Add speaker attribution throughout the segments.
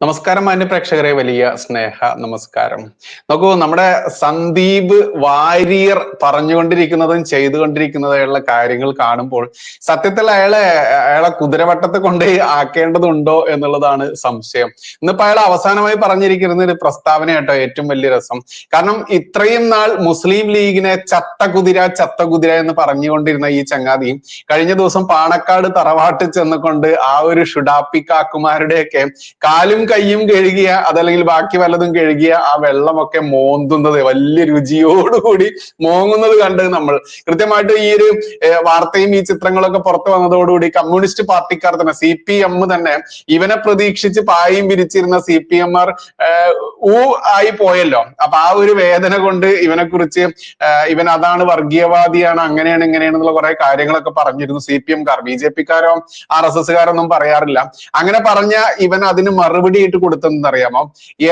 Speaker 1: നമസ്കാരം മാന്യ പ്രേക്ഷകരെ, വലിയ സ്നേഹ നമസ്കാരം. നോക്കൂ, നമ്മുടെ സന്ദീപ് വാര്യർ പറഞ്ഞുകൊണ്ടിരിക്കുന്നതും ചെയ്തുകൊണ്ടിരിക്കുന്നതായുള്ള കാര്യങ്ങൾ കാണുമ്പോൾ സത്യത്തിൽ അയാളെ കുതിരവട്ടത്തെ കൊണ്ട് ആക്കേണ്ടതുണ്ടോ എന്നുള്ളതാണ് സംശയം. ഇന്നിപ്പോ അയാൾ അവസാനമായി പറഞ്ഞിരിക്കുന്ന ഒരു പ്രസ്താവന കേട്ടോ ഏറ്റവും വലിയ രസം. കാരണം ഇത്രയും നാൾ മുസ്ലിം ലീഗിനെ ചത്ത കുതിര എന്ന് പറഞ്ഞുകൊണ്ടിരുന്ന ഈ ചങ്ങാതി കഴിഞ്ഞ ദിവസം പാണക്കാട് തറവാട്ടിൽ ചെന്നുകൊണ്ട് ആ ഒരു ഷുഡാപ്പി കാക്കുമാരുടെയൊക്കെ കാലും കയ്യും കഴുകിയ അതല്ലെങ്കിൽ ബാക്കി വല്ലതും കഴുകിയ ആ വെള്ളമൊക്കെ മോന്തുന്നത്, വലിയ രുചിയോടുകൂടി മോങ്ങുന്നത് കണ്ട് നമ്മൾ കൃത്യമായിട്ട് ഈ ഒരു വാർത്തയും ഈ ചിത്രങ്ങളൊക്കെ പുറത്തു വന്നതോടുകൂടി കമ്മ്യൂണിസ്റ്റ് പാർട്ടിക്കാർ തന്നെ, CPM തന്നെ ഇവനെ പ്രതീക്ഷിച്ച് പായും വിരിച്ചിരുന്ന CPM-മാർ ആയി പോയല്ലോ. അപ്പൊ ആ ഒരു വേദന കൊണ്ട് ഇവനെ കുറിച്ച് ഇവൻ അതാണ്, വർഗീയവാദിയാണ്, അങ്ങനെയാണ് ഇങ്ങനെയാണെന്നുള്ള കുറെ കാര്യങ്ങളൊക്കെ പറഞ്ഞിരുന്നു CPM-കാർ. BJP-കാരോ RSS-കാരൊന്നും പറയാറില്ല. അങ്ങനെ പറഞ്ഞ ഇവൻ അതിന് മറുപടി ഇട്ട് കൊടുത്തെന്ന് അറിയാമോ?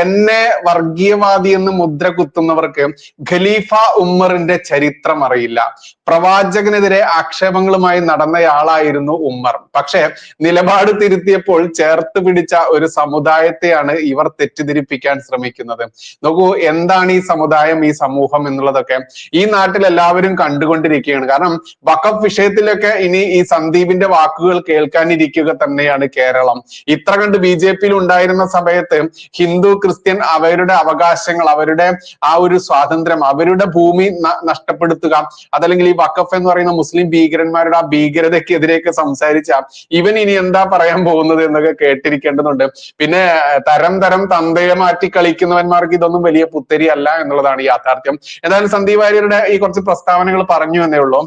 Speaker 1: എന്നെ വർഗീയവാദി എന്ന് മുദ്ര കുത്തുന്നവർക്ക് ഖലീഫ ഉമ്മറിന്റെ ചരിത്രം അറിയില്ല. പ്രവാചകനെതിരെ ആക്ഷേപങ്ങളുമായി നടന്നയാളായിരുന്നു ഉമ്മർ. പക്ഷെ നിലപാട് തിരുത്തിയപ്പോൾ ചേർത്ത് പിടിച്ച ഒരു സമുദായത്തെയാണ് ഇവർ തെറ്റിദ്ധരിപ്പിക്കാൻ ശ്രമിക്കുന്നത്. നോക്കൂ, എന്താണ് ഈ സമുദായം, ഈ സമൂഹം എന്നുള്ളതൊക്കെ ഈ നാട്ടിൽ എല്ലാവരും കണ്ടുകൊണ്ടിരിക്കുകയാണ്. കാരണം വഖഫ് വിഷയത്തിലൊക്കെ ഇനി ഈ സന്ദീപിന്റെ വാക്കുകൾ കേൾക്കാനിരിക്കുക തന്നെയാണ് കേരളം. ഇത്ര കണ്ട് BJP-യിൽ ഉണ്ടായിരുന്ന സമയത്ത് ഹിന്ദു ക്രിസ്ത്യൻ അവരുടെ അവകാശങ്ങൾ, അവരുടെ ആ ഒരു സ്വാതന്ത്ര്യം, അവരുടെ ഭൂമി നഷ്ടപ്പെടുത്തുക, അതല്ലെങ്കിൽ ഈ വഖഫ് എന്ന് പറയുന്ന മുസ്ലിം ഭീകരന്മാരുടെ ആ ഭീകരതയ്ക്കെതിരെയൊക്കെ സംസാരിച്ച ഇവൻ ഇനി എന്താ പറയാൻ പോകുന്നത് എന്നൊക്കെ കേട്ടിരിക്കേണ്ടതുണ്ട്. പിന്നെ തരം തന്തയെ മാറ്റി കളിക്കുന്നവന്മാർക്ക് ഇതൊന്നും വലിയ പുത്തരി അല്ല എന്നുള്ളതാണ് യാഥാർത്ഥ്യം. എന്തായാലും സന്ദീപ് വാര്യരുടെ ഈ കുറച്ച് പ്രസ്താവനകൾ പറഞ്ഞു എന്നേ ഉള്ളൂ.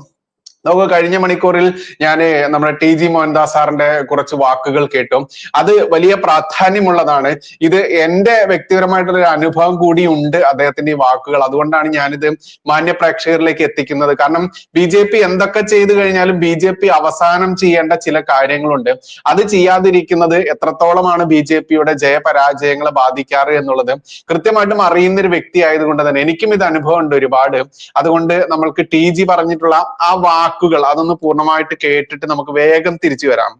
Speaker 1: നമുക്ക് കഴിഞ്ഞ മണിക്കൂറിൽ ഞാൻ നമ്മുടെ TG മോഹൻദാസ് സാറിന്റെ കുറച്ച് വാക്കുകൾ കേട്ടു. അത് വലിയ പ്രാധാന്യമുള്ളതാണ്. ഇത് എന്റെ വ്യക്തിപരമായിട്ടുള്ള ഒരു അനുഭവം കൂടി ഉണ്ട് അദ്ദേഹത്തിന്റെ ഈ വാക്കുകൾ. അതുകൊണ്ടാണ് ഞാനിത് മാന്യ പ്രേക്ഷകരിലേക്ക് എത്തിക്കുന്നത്. കാരണം BJP എന്തൊക്കെ ചെയ്തു കഴിഞ്ഞാലും BJP അവസാനം ചെയ്യേണ്ട ചില കാര്യങ്ങളുണ്ട്. അത് ചെയ്യാതിരിക്കുന്നത് എത്രത്തോളമാണ് BJP-യുടെ ജയപരാജയങ്ങളെ ബാധിക്കാറ് എന്നുള്ളത് കൃത്യമായിട്ടും അറിയുന്ന ഒരു വ്യക്തി ആയതുകൊണ്ട് തന്നെ എനിക്കും ഇത് അനുഭവം ഉണ്ട് ഒരുപാട്. അതുകൊണ്ട് നമ്മൾക്ക് TG പറഞ്ഞിട്ടുള്ള ആ വാക്കുകൾ അതൊന്ന് പൂർണ്ണമായിട്ട് കേട്ടിട്ട് നമുക്ക് വേഗം തിരിച്ചു വരാം.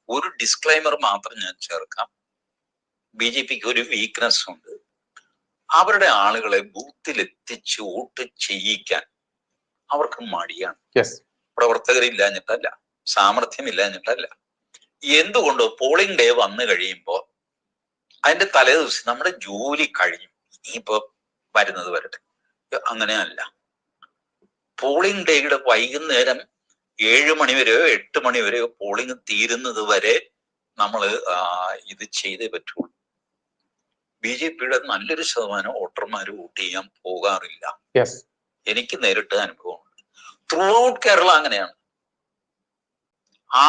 Speaker 2: ഒരു ഡിസ്ക്ലൈമർ മാത്രം ഞാൻ ചേർക്കാം. BJP-ക്ക് ഒരു വീക്ക്നെസ് ഉണ്ട്. അവരുടെ ആളുകളെ ബൂത്തിലെത്തിച്ച് വോട്ട് ചെയ്യിക്കാൻ അവർക്ക് മടിയാണ്. പ്രവർത്തകരില്ലാഞ്ഞിട്ടല്ല, സാമർഥ്യമില്ലാഞ്ഞിട്ടല്ല. എന്തുകൊണ്ടോ പോളിംഗ് ഡേ വന്നു കഴിയുമ്പോൾ അതിന്റെ തലേ ദിവസം നമ്മുടെ ജോലി കഴിയും, ഇനിയിപ്പോ വരുന്നത് വരട്ടെ. അങ്ങനെയല്ല. പോളിംഗ് ഡേയുടെ വൈകുന്നേരം 7 മണി വരെയോ 8 മണി വരെയോ പോളിംഗ് തീരുന്നത് വരെ നമ്മൾ ഇത് ചെയ്തേ പറ്റുള്ളൂ. BJP-യുടെ നല്ലൊരു ശതമാനം വോട്ടർമാർ വോട്ട് ചെയ്യാൻ പോകാറില്ല. എനിക്ക് നേരിട്ട് അനുഭവമുണ്ട്. ത്രൂ ഔട്ട് കേരള അങ്ങനെയാണ്.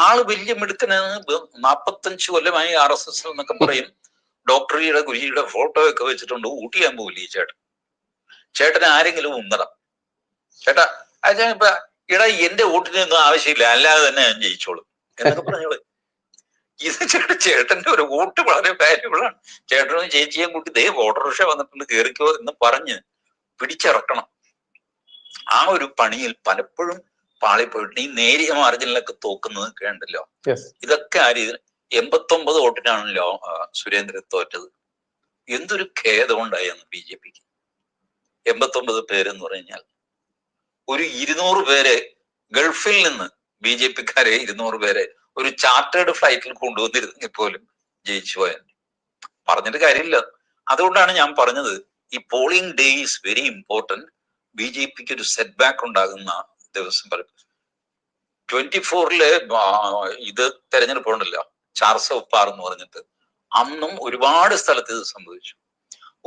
Speaker 2: ആള് വലിയ മിടുക്കനാണ്. 45 കൊല്ലമായി RSS എന്നൊക്കെ പറയും. ഡോക്ടറിയുടെ ഗുരുജിയുടെ ഫോട്ടോ ഒക്കെ വെച്ചിട്ടുണ്ട്. വോട്ട് ചെയ്യാൻ പോകില്ല ഈ ചേട്ടന് ആരെങ്കിലും ഉന്നതം ചേട്ടാ ഇപ്പൊ ഇടാ എന്റെ വോട്ടിനൊന്നും ആവശ്യമില്ല, അല്ലാതെ തന്നെ ഞാൻ ജയിച്ചോളും എന്നൊക്കെ പറഞ്ഞോളൂ. ഇത് ചേട്ടന്റെ ഒരു വോട്ട് വളരെ വാല്യുബിൾ ആണ്. ചേട്ടനും ചേച്ചിയും കൂട്ടി ഓട്ടോറിക്ഷ വന്നിട്ടുണ്ട് കയറിക്കോ എന്ന് പറഞ്ഞ് പിടിച്ചിറക്കണം. ആ ഒരു പണിയിൽ പലപ്പോഴും പാളിപ്പോയിട്ട് ഈ നേരിയ മാർജിനിലൊക്കെ തോക്കുന്നത് ഉണ്ടല്ലോ. ഇതൊക്കെ ആ രീതിയിൽ 89 വോട്ടിനാണല്ലോ സുരേന്ദ്രൻ തോറ്റത്. എന്തൊരു ഖേദം ഉണ്ടായിരുന്നു BJP-ക്ക്. 89 പേരെന്ന് പറഞ്ഞാൽ ഒരു 200 പേരെ ഗൾഫിൽ നിന്ന് BJP-ക്കാരെ 200 പേരെ ഒരു ചാർട്ടേഡ് ഫ്ലൈറ്റിൽ കൊണ്ടുവന്നിരുന്നെങ്കിൽ പോലും ജയിച്ചു പോയാൽ പറഞ്ഞിട്ട് കാര്യമില്ല. അതുകൊണ്ടാണ് ഞാൻ പറഞ്ഞത് ഈ polling day is very important. BJP-ക്ക് ഒരു സെറ്റ് ബാക്ക് ഉണ്ടാകുന്ന ദിവസം. 24-ലെ ഇത് തെരഞ്ഞെടുപ്പ് ഉണ്ടല്ലോ, 400 പാർ എന്ന് പറഞ്ഞിട്ട്, അന്നും ഒരുപാട് സ്ഥലത്ത് ഇത് സംഭവിച്ചു.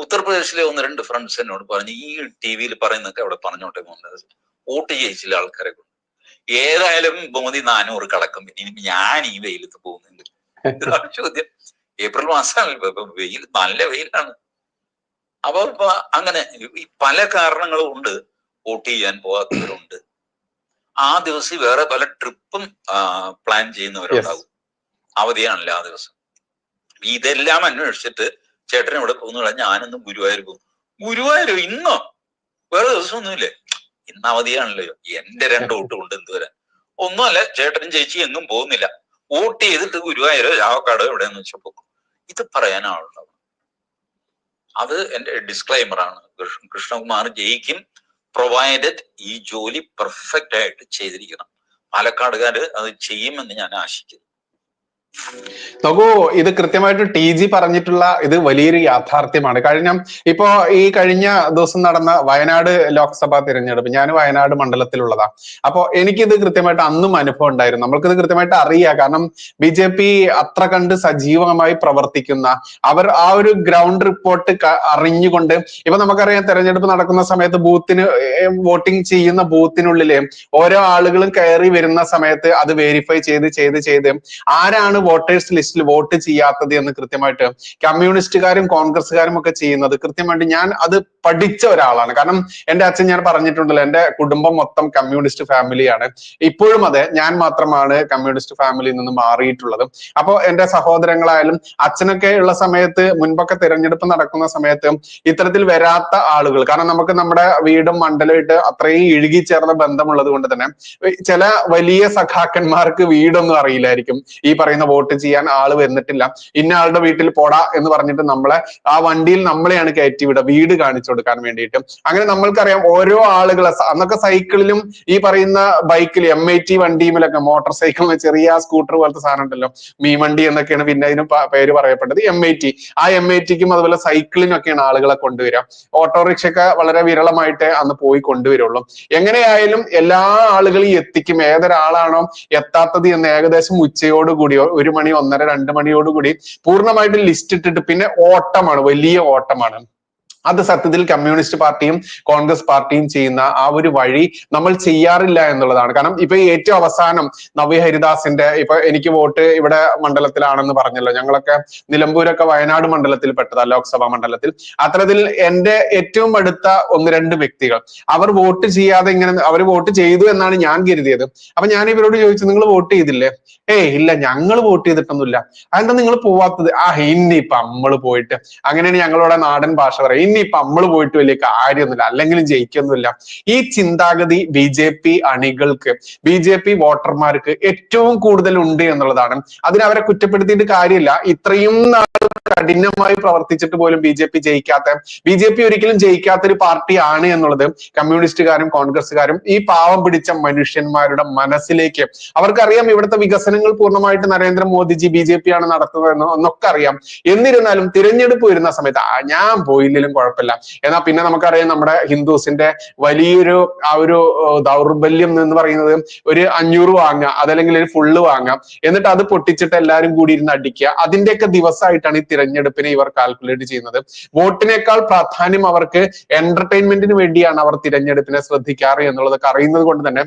Speaker 2: ഉത്തർപ്രദേശിലെ 1-2 ഫ്രണ്ട്സ് എന്നോട് പറഞ്ഞു, ഈ TV-യിൽ പറയുന്നൊക്കെ അവിടെ പറഞ്ഞോട്ടെ, വോട്ട് ചെയ്യിച്ചില്ല ആൾക്കാരെ കൊണ്ട്. ഏതായാലും മോദി 400 കടക്കും, ഇനി ഞാൻ ഈ വെയിലത്ത് പോകുന്നുണ്ട്. ഇതാണ് ചോദ്യം. ഏപ്രിൽ മാസമാണല്ലോ, വെയിൽ, നല്ല വെയിലാണ്. അപ്പൊ അങ്ങനെ ഈ പല കാരണങ്ങളും ഉണ്ട് വോട്ട് ചെയ്യാൻ പോകാത്തവരുണ്ട്. ആ ദിവസം വേറെ പല ട്രിപ്പും പ്ലാൻ ചെയ്യുന്നവരുണ്ടാവും. അവധിയാണല്ലോ ആ ദിവസം. ഇതെല്ലാം അന്വേഷിച്ചിട്ട് ചേട്ടൻ ഇവിടെ പോകുന്ന ഞാനൊന്നും ഗുരുവായൂർ പോകും. ഗുരുവായൂരോ ഇന്നോ? വേറെ ദിവസമൊന്നുമില്ലേ? ഇന്ന് അവധിയാണല്ലോ. എന്റെ 2 വോട്ട് കൊണ്ട് എന്ത് വരാൻ? ഒന്നുമല്ല, ചേട്ടനും ചേച്ചി എങ്ങും പോകുന്നില്ല. വോട്ട് ചെയ്തിട്ട് ഗുരുവായൂരോ ചാവക്കാടോ എവിടെയെന്ന് വെച്ചപ്പോ ഇത് പറയാനാളുണ്ടാവും. അത് എന്റെ ഡിസ്ക്ലൈമറാണ്. കൃഷ്ണകുമാർ ജയിക്കും, പ്രൊവൈഡഡ് ഈ ജോലി പെർഫെക്റ്റ് ആയിട്ട് ചെയ്തിരിക്കണം. പാലക്കാടുകാര് അത് ചെയ്യുമെന്ന് ഞാൻ ആശിക്കുന്നു.
Speaker 1: നോക്കൂ, ഇത് കൃത്യമായിട്ട് TG പറഞ്ഞിട്ടുള്ള ഇത് വലിയൊരു യാഥാർത്ഥ്യമാണ്. ഇപ്പോ ഈ കഴിഞ്ഞ ദിവസം നടന്ന വയനാട് ലോക്സഭാ തിരഞ്ഞെടുപ്പ്, ഞാൻ വയനാട് മണ്ഡലത്തിലുള്ളതാ. അപ്പോ എനിക്കിത് കൃത്യമായിട്ട് അന്നും അനുഭവം ഉണ്ടായിരുന്നു. നമ്മൾക്കിത് കൃത്യമായിട്ട് അറിയാം. കാരണം BJP അത്ര കണ്ട് സജീവമായി പ്രവർത്തിക്കുന്ന, അവർ ആ ഒരു ഗ്രൗണ്ട് റിപ്പോർട്ട് അറിഞ്ഞുകൊണ്ട്, ഇപ്പൊ നമുക്കറിയാം തെരഞ്ഞെടുപ്പ് നടക്കുന്ന സമയത്ത് വോട്ടിംഗ് ചെയ്യുന്ന ബൂത്തിനുള്ളില് ഓരോ ആളുകളും കയറി വരുന്ന സമയത്ത് അത് വെരിഫൈ ചെയ്ത് ആരാണ് വോട്ടേഴ്സ് ലിസ്റ്റിൽ വോട്ട് ചെയ്യാത്തത് എന്ന് കൃത്യമായിട്ട് കമ്മ്യൂണിസ്റ്റുകാരും കോൺഗ്രസ്സുകാരും ഒക്കെ ചെയ്യുന്നത് കൃത്യമായിട്ട് ഞാൻ അത് പഠിച്ച ഒരാളാണ്. കാരണം എന്റെ അച്ഛൻ, ഞാൻ പറഞ്ഞിട്ടുണ്ടല്ലോ, എന്റെ കുടുംബം മൊത്തം കമ്മ്യൂണിസ്റ്റ് ഫാമിലിയാണ്. ഇപ്പോഴും അതെ, ഞാൻ മാത്രമാണ് കമ്മ്യൂണിസ്റ്റ് ഫാമിലിയിൽ നിന്ന് മാറിയിട്ടുള്ളത്. അപ്പോ എന്റെ സഹോദരങ്ങളായാലും അച്ഛനൊക്കെ ഉള്ള സമയത്ത്, മുൻപൊക്കെ തിരഞ്ഞെടുപ്പ് നടക്കുന്ന സമയത്ത് ഇത്തരത്തിൽ വരാത്ത ആളുകൾ, കാരണം നമുക്ക് നമ്മുടെ വീടും മണ്ഡലമായിട്ട് അത്രയും ഇഴുകിച്ചേർന്ന ബന്ധമുള്ളത് കൊണ്ട് തന്നെ ചില വലിയ സഖാക്കന്മാർക്ക് വീടൊന്നും അറിയില്ലായിരിക്കും. ഈ പറയുന്ന വോട്ട് ചെയ്യാൻ ആള് വന്നിട്ടില്ല, ഇന്ന ആളുടെ വീട്ടിൽ പോടാ എന്ന് പറഞ്ഞിട്ട് നമ്മളെ ആ വണ്ടിയിൽ നമ്മളെയാണ് കയറ്റി വിടുക, വീട് കാണിച്ചു കൊടുക്കാൻ വേണ്ടിയിട്ട്. അങ്ങനെ നമ്മൾക്കറിയാം ഓരോ ആളുകളെ, അന്നൊക്കെ സൈക്കിളിലും ഈ പറയുന്ന ബൈക്കിൽ MIT വണ്ടിയുമിലൊക്കെ, മോട്ടോർ സൈക്കിൾ, ചെറിയ സ്കൂട്ടർ പോലത്തെ സാധനം ഉണ്ടല്ലോ, മീവണ്ടി എന്നൊക്കെയാണ് പിന്നെ അതിന് പേര് പറയപ്പെട്ടത്, MIT. ആ MITക്കും അതുപോലെ സൈക്കിളിനൊക്കെയാണ് ആളുകളെ കൊണ്ടുവരിക. ഓട്ടോറിക്ഷയൊക്കെ വളരെ വിരളമായിട്ട് അന്ന് പോയി കൊണ്ടുവരുള്ളൂ. എങ്ങനെയായാലും എല്ലാ ആളുകളും എത്തിക്കും. ഏതൊരാളാണോ എത്താത്തത് എന്ന് ഏകദേശം ഉച്ചയോടുകൂടി 1 മണി, 1:30, 2 മണിയോടുകൂടി പൂർണ്ണമായിട്ട് ലിസ്റ്റ് ഇട്ടിട്ട് പിന്നെ ഓട്ടമാണ്, വലിയ ഓട്ടമാണ്. അത് സത്യത്തിൽ കമ്മ്യൂണിസ്റ്റ് പാർട്ടിയും കോൺഗ്രസ് പാർട്ടിയും ചെയ്യുന്ന ആ ഒരു വഴി നമ്മൾ ചെയ്യാറില്ല എന്നുള്ളതാണ്. കാരണം ഇപ്പൊ ഏറ്റവും അവസാനം നവ്യ ഹരിദാസിന്റെ, ഇപ്പൊ എനിക്ക് വോട്ട് ഇവിടെ മണ്ഡലത്തിലാണെന്ന് പറഞ്ഞല്ലോ, ഞങ്ങളൊക്കെ നിലമ്പൂരൊക്കെ വയനാട് മണ്ഡലത്തിൽ പെട്ടതാ, ലോക്സഭാ മണ്ഡലത്തിൽ. അത്തരത്തിൽ എന്റെ ഏറ്റവും അടുത്ത 1-2 വ്യക്തികൾ, അവർ വോട്ട് ചെയ്യാതെ അവർ വോട്ട് ചെയ്തു എന്നാണ് ഞാൻ കരുതിയത്. അപ്പൊ ഞാൻ ഇവരോട് ചോദിച്ചു, നിങ്ങൾ വോട്ട് ചെയ്തില്ലേ? ഇല്ല, ഞങ്ങൾ വോട്ട് ചെയ്തിട്ടൊന്നുമില്ല. അതെന്താ നിങ്ങൾ പോവാത്തത്? ഇനിയിപ്പൊ നമ്മള് പോയിട്ട്, അങ്ങനെയാണ് ഞങ്ങളുടെ നാടൻ ഭാഷ പറയും, ഇനിയിപ്പൊ നമ്മള് പോയിട്ട് വലിയ കാര്യമൊന്നുമില്ല, അല്ലെങ്കിലും ജയിക്കൊന്നുമില്ല. ഈ ചിന്താഗതി BJP അണികൾക്ക്, BJP വോട്ടർമാർക്ക് ഏറ്റവും കൂടുതൽ ഉണ്ട് എന്നുള്ളതാണ്. അതിനവരെ കുറ്റപ്പെടുത്തിയിട്ട് കാര്യമില്ല. ഇത്രയും കഠിനമായി പ്രവർത്തിച്ചിട്ട് പോലും BJP ജയിക്കാത്ത, BJP ഒരിക്കലും ജയിക്കാത്ത ഒരു പാർട്ടിയാണ് എന്നുള്ളത് കമ്മ്യൂണിസ്റ്റുകാരും കോൺഗ്രസ്സുകാരും ഈ പാവം പിടിച്ച മനുഷ്യന്മാരുടെ മനസ്സിലേക്ക്, അവർക്കറിയാം ഇവിടുത്തെ വികസനങ്ങൾ പൂർണ്ണമായിട്ട് നരേന്ദ്രമോദിജി BJP ആണ് നടത്തുന്നത് എന്നൊക്കെ അറിയാം. എന്നിരുന്നാലും തിരഞ്ഞെടുപ്പ് വരുന്ന സമയത്ത് ഞാൻ പോയില്ലെങ്കിലും കുഴപ്പമില്ല. എന്നാൽ പിന്നെ നമുക്കറിയാം നമ്മുടെ ഹിന്ദുസിന്റെ വലിയൊരു ആ ഒരു ദൗർബല്യം എന്ന് പറയുന്നത്, ഒരു 500 വാങ്ങുക, അതല്ലെങ്കിൽ ഒരു ഫുള്ള് വാങ്ങാം, എന്നിട്ട് അത് പൊട്ടിച്ചിട്ട് എല്ലാവരും കൂടി ഇരുന്ന് അടിക്കുക. അതിന്റെയൊക്കെ ദിവസമായിട്ടാണ് ഈ തിരഞ്ഞെടുപ്പിനെ ഇവർ കാൽക്കുലേറ്റ് ചെയ്യുന്നത്. വോട്ടിനേക്കാൾ പ്രാധാന്യം അവർക്ക് എന്റർടൈൻമെന്റിന് വേണ്ടിയാണ് അവർ തിരഞ്ഞെടുപ്പിനെ ശ്രദ്ധിക്കാറ് എന്നുള്ളതൊക്കെ അറിയുന്നത് കൊണ്ട് തന്നെ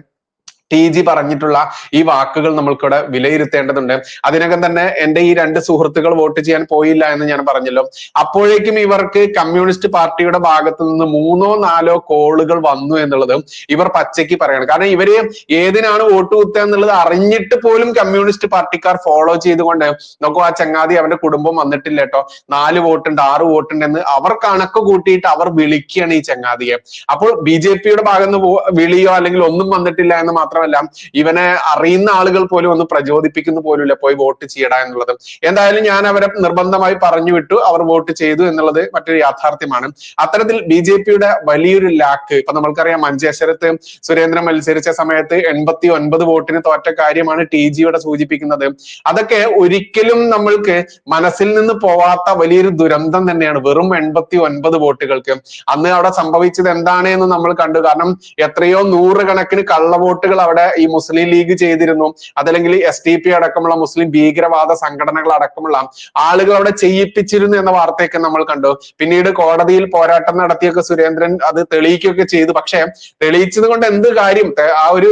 Speaker 1: TG പറഞ്ഞിട്ടുള്ള ഈ വാക്കുകൾ നമ്മൾക്കിവിടെ വിലയിരുത്തേണ്ടതുണ്ട്. അതിനകം തന്നെ എന്റെ ഈ 2 സുഹൃത്തുക്കൾ വോട്ട് ചെയ്യാൻ പോയില്ല എന്ന് ഞാൻ പറഞ്ഞല്ലോ. അപ്പോഴേക്കും ഇവർക്ക് കമ്മ്യൂണിസ്റ്റ് പാർട്ടിയുടെ ഭാഗത്ത് നിന്ന് 3-4 കോളുകൾ വന്നു എന്നുള്ളത് ഇവർ പച്ചയ്ക്ക് പറയണം. കാരണം ഇവര് ഏതിനാണ് വോട്ട് കുത്തുക എന്നുള്ളത് അറിഞ്ഞിട്ട് പോലും കമ്മ്യൂണിസ്റ്റ് പാർട്ടിക്കാർ ഫോളോ ചെയ്തുകൊണ്ട്, നോക്കൂ ആ ചങ്ങാതി അവന്റെ കുടുംബം വന്നിട്ടില്ല കേട്ടോ, 4 വോട്ടുണ്ട് 6 വോട്ടുണ്ട് എന്ന് അവർ കണക്ക് കൂട്ടിയിട്ട് അവർ വിളിക്കുകയാണ് ഈ ചങ്ങാതിയെ. അപ്പോൾ BJPയുടെ ഭാഗത്ത് നിന്ന് വിളിയോ അല്ലെങ്കിൽ ഒന്നും വന്നിട്ടില്ല എന്ന് മാത്രം ഇവനെ അറിയുന്ന ആളുകൾ പോലും ഒന്ന് പ്രചോദിപ്പിക്കുന്നു പോലുമില്ല, പോയി വോട്ട് ചെയ്യടാ എന്നുള്ളത്. എന്തായാലും ഞാൻ അവരെ നിർബന്ധമായി പറഞ്ഞു വിട്ടു, അവർ വോട്ട് ചെയ്തു എന്നുള്ളത് മറ്റൊരു യാഥാർത്ഥ്യമാണ്. അത്തരത്തിൽ BJPയുടെ വലിയൊരു ലാക്ക്, ഇപ്പൊ നമ്മൾക്കറിയാം മഞ്ചേശ്വരത്ത് സുരേന്ദ്രൻ മത്സരിച്ച സമയത്ത് 89 വോട്ടിന് തോറ്റ കാര്യമാണ് TGയുടെ സൂചിപ്പിക്കുന്നത്. അതൊക്കെ ഒരിക്കലും നമ്മൾക്ക് മനസ്സിൽ നിന്ന് പോവാത്ത വലിയൊരു ദുരന്തം തന്നെയാണ്. വെറും 89 വോട്ടുകൾക്ക് അന്ന് അവിടെ സംഭവിച്ചത് എന്താണ് എന്ന് നമ്മൾ കണ്ടു. കാരണം എത്രയോ 100 കണക്കിന് കള്ളവോട്ടുകൾ അവിടെ ഈ മുസ്ലിം ലീഗ് ചെയ്തിരുന്നു, അതല്ലെങ്കിൽ STP അടക്കമുള്ള മുസ്ലിം ഭീകരവാദ സംഘടനകൾ അടക്കമുള്ള ആളുകൾ അവിടെ ചെയ്യിപ്പിച്ചിരുന്നു എന്ന വാർത്തയൊക്കെ നമ്മൾ കണ്ടു. പിന്നീട് കോടതിയിൽ പോരാട്ടം നടത്തിയൊക്കെ സുരേന്ദ്രൻ അത് തെളിയിക്കുകയൊക്കെ ചെയ്തു. പക്ഷെ തെളിയിച്ചത് കൊണ്ട് എന്ത് കാര്യം? ആ ഒരു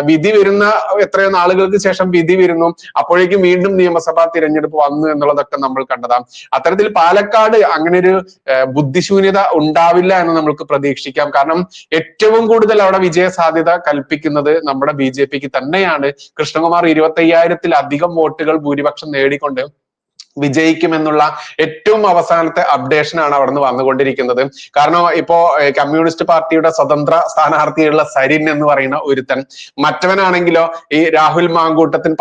Speaker 1: വിധി വരുന്ന എത്രയോ നാളുകൾക്ക് ശേഷം വിധി വരുന്നു, അപ്പോഴേക്കും വീണ്ടും നിയമസഭാ തിരഞ്ഞെടുപ്പ് വന്നു എന്നുള്ളതൊക്കെ നമ്മൾ കണ്ടതാണ്. അത്തരത്തിൽ പാലക്കാട് അങ്ങനെ ഒരു ബുദ്ധിശൂന്യത ഉണ്ടാവില്ല എന്ന് നമുക്ക് പ്രതീക്ഷിക്കാം. കാരണം ഏറ്റവും കൂടുതൽ അവിടെ വിജയ സാധ്യത കൽപ്പിക്കുന്നത് നമ്മുടെ BJPക്ക് തന്നെയാണ്. കൃഷ്ണകുമാർ 25,000-ലധികം വോട്ടുകൾ ഭൂരിപക്ഷം നേടിക്കൊണ്ട് വിജയിക്കുമെന്നുള്ള ഏറ്റവും അവസാനത്തെ അപ്ഡേഷൻ ആണ് അവിടെ നിന്ന് വന്നുകൊണ്ടിരിക്കുന്നത്. കാരണം ഇപ്പോ കമ്മ്യൂണിസ്റ്റ് പാർട്ടിയുടെ സ്വതന്ത്ര സ്ഥാനാർത്ഥിയുള്ള സരിൻ എന്ന് പറയുന്ന ഒരുത്തൻ, മറ്റവനാണെങ്കിലോ ഈ രാഹുൽ മാങ്കൂട്ടത്തിൽ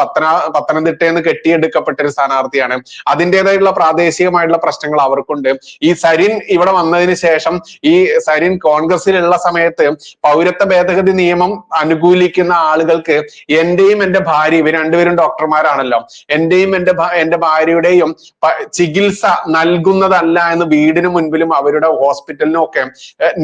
Speaker 1: പത്തനംതിട്ടയിൽ നിന്ന് കെട്ടിയെടുക്കപ്പെട്ട ഒരു സ്ഥാനാർത്ഥിയാണ്. അതിൻ്റെതായിട്ടുള്ള പ്രാദേശികമായിട്ടുള്ള പ്രശ്നങ്ങൾ അവർക്കുണ്ട്. ഈ സരിൻ ഇവിടെ വന്നതിന് ശേഷം ഈ സരിൻ കോൺഗ്രസിലുള്ള സമയത്ത് പൗരത്വ ഭേദഗതി നിയമം അനുകൂലിക്കുന്ന ആളുകൾക്ക് എന്റെയും എന്റെ ഭാര്യ, ഇവർ രണ്ടുപേരും ഡോക്ടർമാരാണല്ലോ, എന്റെയും എന്റെ ഭാര്യയുടെയും ചികിത്സ നൽകുന്നതല്ല എന്ന് വീടിന് മുൻപിലും അവരുടെ ഹോസ്പിറ്റലിനും ഒക്കെ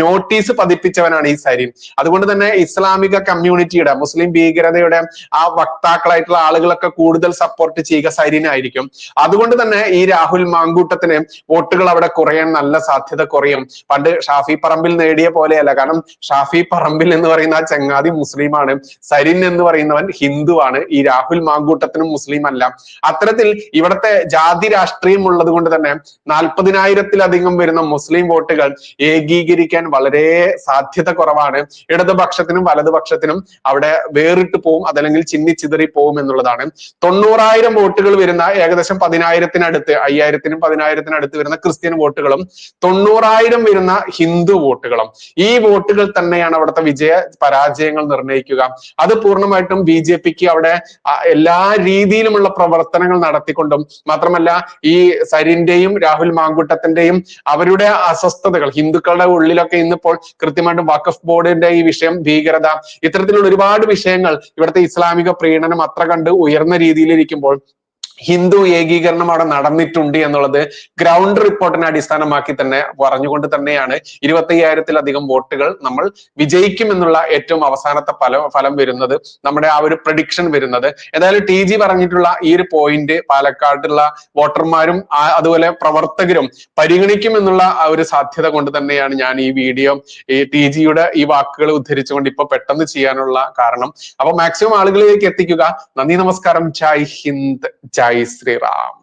Speaker 1: നോട്ടീസ് പതിപ്പിച്ചവനാണ് ഈ സരിൻ. അതുകൊണ്ട് തന്നെ ഇസ്ലാമിക കമ്മ്യൂണിറ്റിയുടെ, മുസ്ലിം ഭീകരതയുടെ ആ വക്താക്കളായിട്ടുള്ള ആളുകളൊക്കെ കൂടുതൽ സപ്പോർട്ട് ചെയ്യുക സരിനായിരിക്കും. അതുകൊണ്ട് തന്നെ ഈ രാഹുൽ മാങ്കൂട്ടത്തിന് വോട്ടുകൾ അവിടെ കുറയാൻ നല്ല സാധ്യത കുറയും. പണ്ട് ഷാഫി പറമ്പിൽ നേടിയ പോലെയല്ല. കാരണം ഷാഫി പറമ്പിൽ എന്ന് പറയുന്ന ആ ചങ്ങാതി മുസ്ലിമാണ്, സരിൻ എന്ന് പറയുന്നവൻ ഹിന്ദുവാണ്. ഈ രാഹുൽ മാങ്കൂട്ടത്തിനും മുസ്ലിം അല്ല. അത്തരത്തിൽ ഇവിടുത്തെ ജാതി രാഷ്ട്രീയം ഉള്ളത് കൊണ്ട് തന്നെ 40,000-ലധികം വരുന്ന മുസ്ലിം വോട്ടുകൾ ഏകീകരിക്കാൻ വളരെ സാധ്യത കുറവാണ്. ഇടതുപക്ഷത്തിനും വലതുപക്ഷത്തിനും അവിടെ വേറിട്ട് പോവും, അതല്ലെങ്കിൽ ചിന്നിച്ചിതറി പോവും എന്നുള്ളതാണ്. 90,000 വോട്ടുകൾ വരുന്ന ഏകദേശം 10,000-നടുത്ത്, 5,000-നും 10,000-നടുത്ത് വരുന്ന ക്രിസ്ത്യൻ വോട്ടുകളും 90,000 വരുന്ന ഹിന്ദു വോട്ടുകളും, ഈ വോട്ടുകൾ തന്നെയാണ് അവിടുത്തെ വിജയ പരാജയങ്ങൾ നിർണ്ണയിക്കുക. അത് പൂർണ്ണമായിട്ടും BJPക്ക് അവിടെ എല്ലാ രീതിയിലുമുള്ള പ്രവർത്തനങ്ങൾ നടത്തിക്കൊണ്ടും, മാത്രമല്ല ഈ സരിന്റെയും രാഹുൽ മാങ്കൂട്ടത്തിന്റെയും അവരുടെ അസ്വസ്ഥതകൾ, ഹിന്ദുക്കളുടെ ഉള്ളിലൊക്കെ ഇന്നിപ്പോൾ കൃത്യമായിട്ടും വഖഫ് ബോർഡിന്റെ ഈ വിഷയം, ഭീകരത, ഇത്തരത്തിലുള്ള ഒരുപാട് വിഷയങ്ങൾ, ഇവിടുത്തെ ഇസ്ലാമിക പ്രീണനം അത്ര കണ്ട് ഉയർന്ന രീതിയിലിരിക്കുമ്പോൾ ഹിന്ദു ഏകീകരണം അവിടെ നടന്നിട്ടുണ്ട് എന്നുള്ളത് ഗ്രൗണ്ട് റിപ്പോർട്ടിനെ അടിസ്ഥാനമാക്കി തന്നെ പറഞ്ഞുകൊണ്ട് തന്നെയാണ് 25,000-ലധികം വോട്ടുകൾ നമ്മൾ വിജയിക്കുമെന്നുള്ള ഏറ്റവും അവസാനത്തെ ഫലം വരുന്നത്, നമ്മുടെ ആ ഒരു പ്രഡിക്ഷൻ വരുന്നത്. ഏതായാലും TG പറഞ്ഞിട്ടുള്ള ഈ ഒരു പോയിന്റ് പാലക്കാടുള്ള വോട്ടർമാരും അതുപോലെ പ്രവർത്തകരും പരിഗണിക്കുമെന്നുള്ള ആ ഒരു സാധ്യത കൊണ്ട് തന്നെയാണ് ഞാൻ ഈ വീഡിയോ ഈ TGയുടെ ഈ വാക്കുകൾ ഉദ്ധരിച്ചുകൊണ്ട് ഇപ്പൊ പെട്ടെന്ന് ചെയ്യാനുള്ള കാരണം. അപ്പൊ മാക്സിമം ആളുകളിലേക്ക് എത്തിക്കുക. നന്ദി, നമസ്കാരം, ജയ് ഹിന്ദ്, ജയ് ശ്രീറാം.